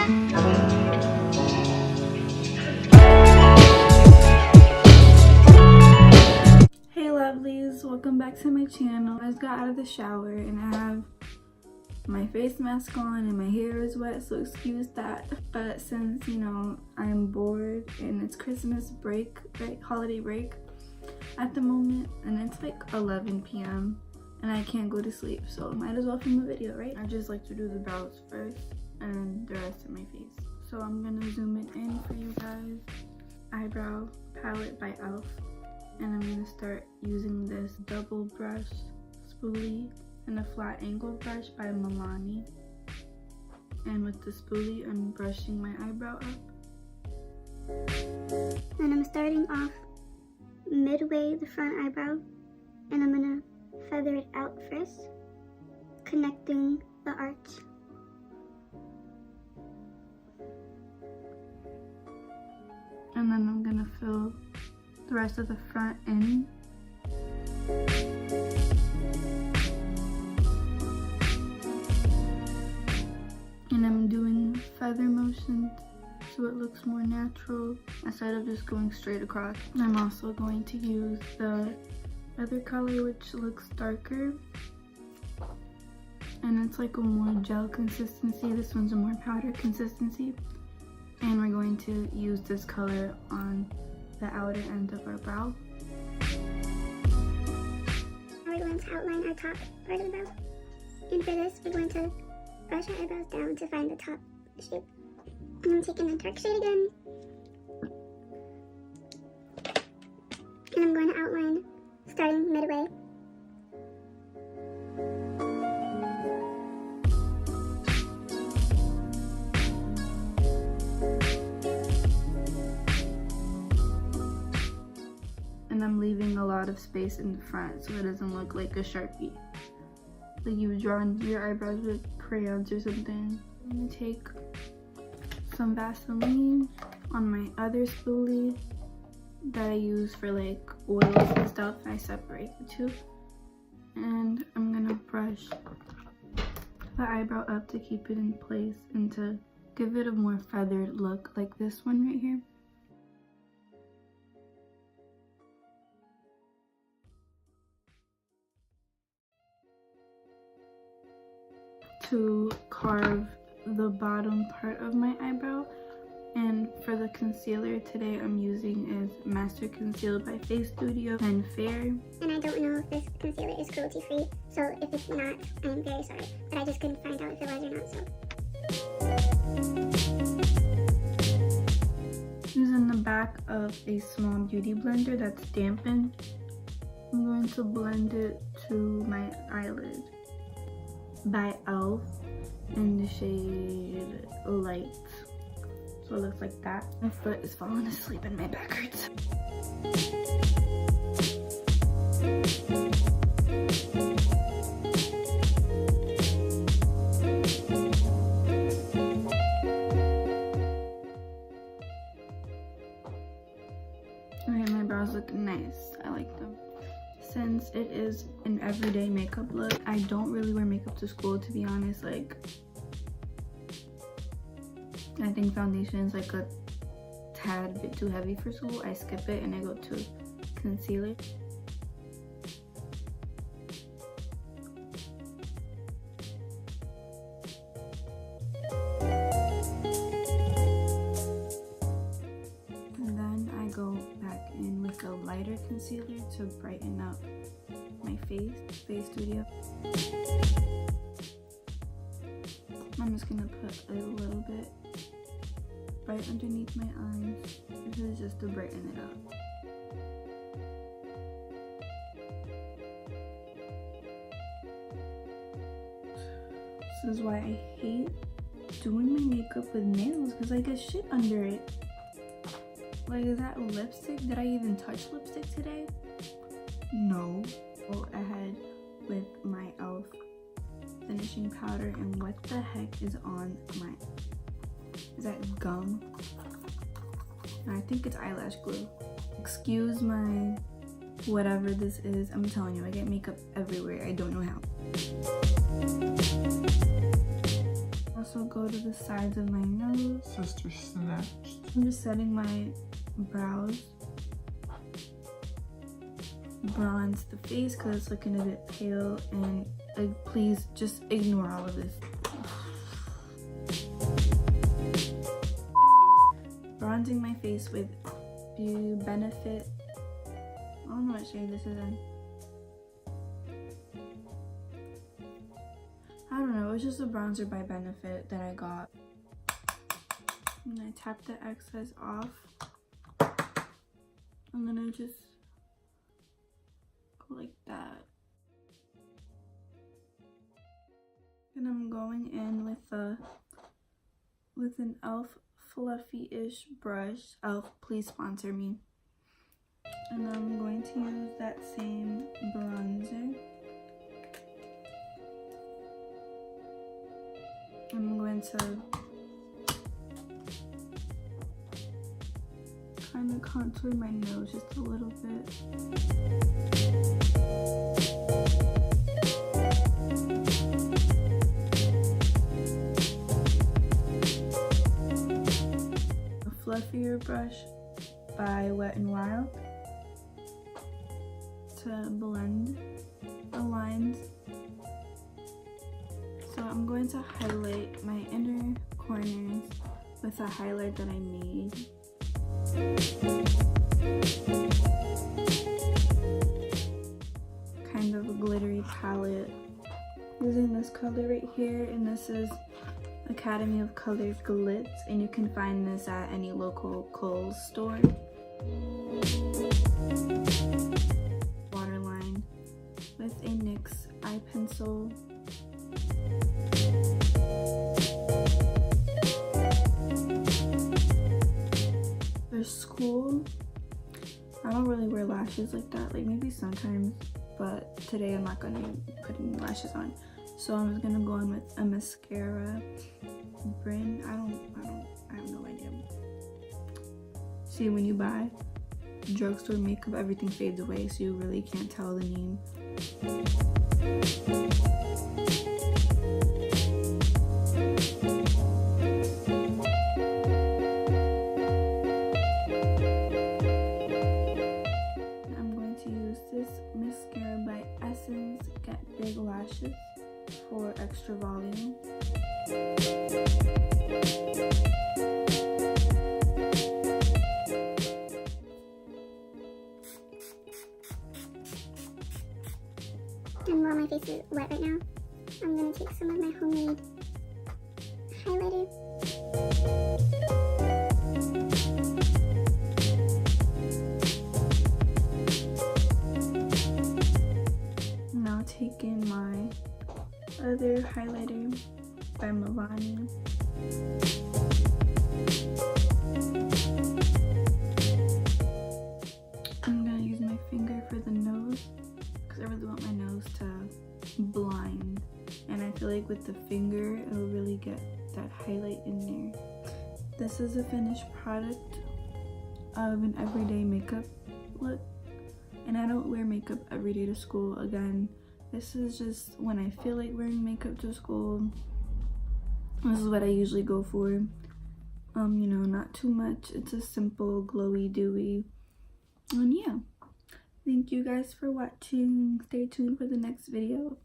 Hey lovelies, welcome back to my channel. I just got out of the shower and I have my face mask on and my hair is wet, so excuse that. But since, you know, I'm bored and it's Christmas break, right, holiday break at the moment, and it's like 11 p.m. and I can't go to sleep, so might as well film a video, right? I just like to do the brows first and the rest of my face. So I'm gonna zoom it in for you guys. Eyebrow palette by e.l.f. And I'm gonna start using this double brush spoolie and a flat angle brush by Milani. And with the spoolie, I'm brushing my eyebrow up. And I'm starting off midway the front eyebrow, and I'm gonna feather it out first, connecting the arch. And then I'm gonna fill the rest of the front in. And I'm doing feather motions so it looks more natural instead of just going straight across. I'm also going to use the other color, which looks darker, and it's like a more gel consistency. This one's a more powder consistency, and we're going to use this color on the outer end of our brow. We're going to outline our top part of the brow, and for this we're going to brush our eyebrows down to find the top shape. And I'm taking a dark shade again, and I'm going to outline starting midway. And I'm leaving a lot of space in the front so it doesn't look like a Sharpie. Like you've drawn your eyebrows with crayons or something. I'm gonna take some Vaseline on my other spoolie that I use for like oils and stuff. I separate the two. And I'm gonna brush the eyebrow up to keep it in place and to give it a more feathered look, like this one right here. To carve the bottom part of my eyebrow. And for the concealer today I'm using is Master Conceal by Face Studio and Fair. And I don't know if this concealer is cruelty free, so if it's not, I'm very sorry. But I just couldn't find out if it was or not, so. Using the back of a small beauty blender that's dampened, I'm going to blend it to my eyelid by e.l.f. in the shade Light. So it looks like that. My foot is falling asleep and my back hurts. Okay, my brows look nice. I like them. Since it is an everyday makeup look, I don't really wear makeup to school, to be honest. Like, I think foundation is like a tad bit too heavy for school. I skip it and I go to concealer. And then I go back in with a lighter concealer to brighten up my face. Face Studio. I'm just gonna put a little bit right underneath my eyes. This is just to brighten it up. This is why I hate doing my makeup with nails, because I get shit under it. Like, is that lipstick? Did I even touch lipstick today? No. Go ahead with my e.l.f. finishing powder, and what the heck is on my, is that gum? I think it's eyelash glue. Excuse my whatever this is. I'm telling you, I get makeup everywhere. I don't know how. also go to the sides of my nose. Sister snatched. I'm just setting my brows. Bronze the face because it's looking a bit pale, and please just ignore all of this. Bronzing my face with Benefit. I don't know what shade this is in. I don't know, it was just a bronzer by Benefit that I got. And I tap the excess off. I'm gonna just go like that. And I'm going in with an e.l.f. fluffy-ish brush. e.l.f., please sponsor me. And I'm going to use that same bronzer. I'm going to kind of contour my nose just a little bit. A fluffier brush by Wet n Wild to blend the lines. So I'm going to highlight my inner corners with a highlight that I made. Kind of a glittery palette. Using this color right here, and this is Academy of Color Glitz, and you can find this at any local Kohl's store. Waterline with a NYX eye pencil. For school, I don't really wear lashes like that, like maybe sometimes, but today I'm not gonna put any lashes on. So I'm just gonna go in with a mascara brand. I have no idea. See, when you buy drugstore makeup, everything fades away, so you really can't tell the name. I'm going to use this mascara by Essence Get Big Lashes for extra volume. And while my face is wet right now, I'm going to take some of my homemade highlighter. Now taking my other highlighter by Milani. I'm going to use my finger for the nose because I really want my nose to blind, and I feel like with the finger it'll really get that highlight in there. This is a finished product of an everyday makeup look, and I don't wear makeup every day to school. Again, this is just when I feel like wearing makeup to school. This is what I usually go for. You know, not too much. It's a simple glowy dewy. And yeah, thank you guys for watching. Stay tuned for the next video.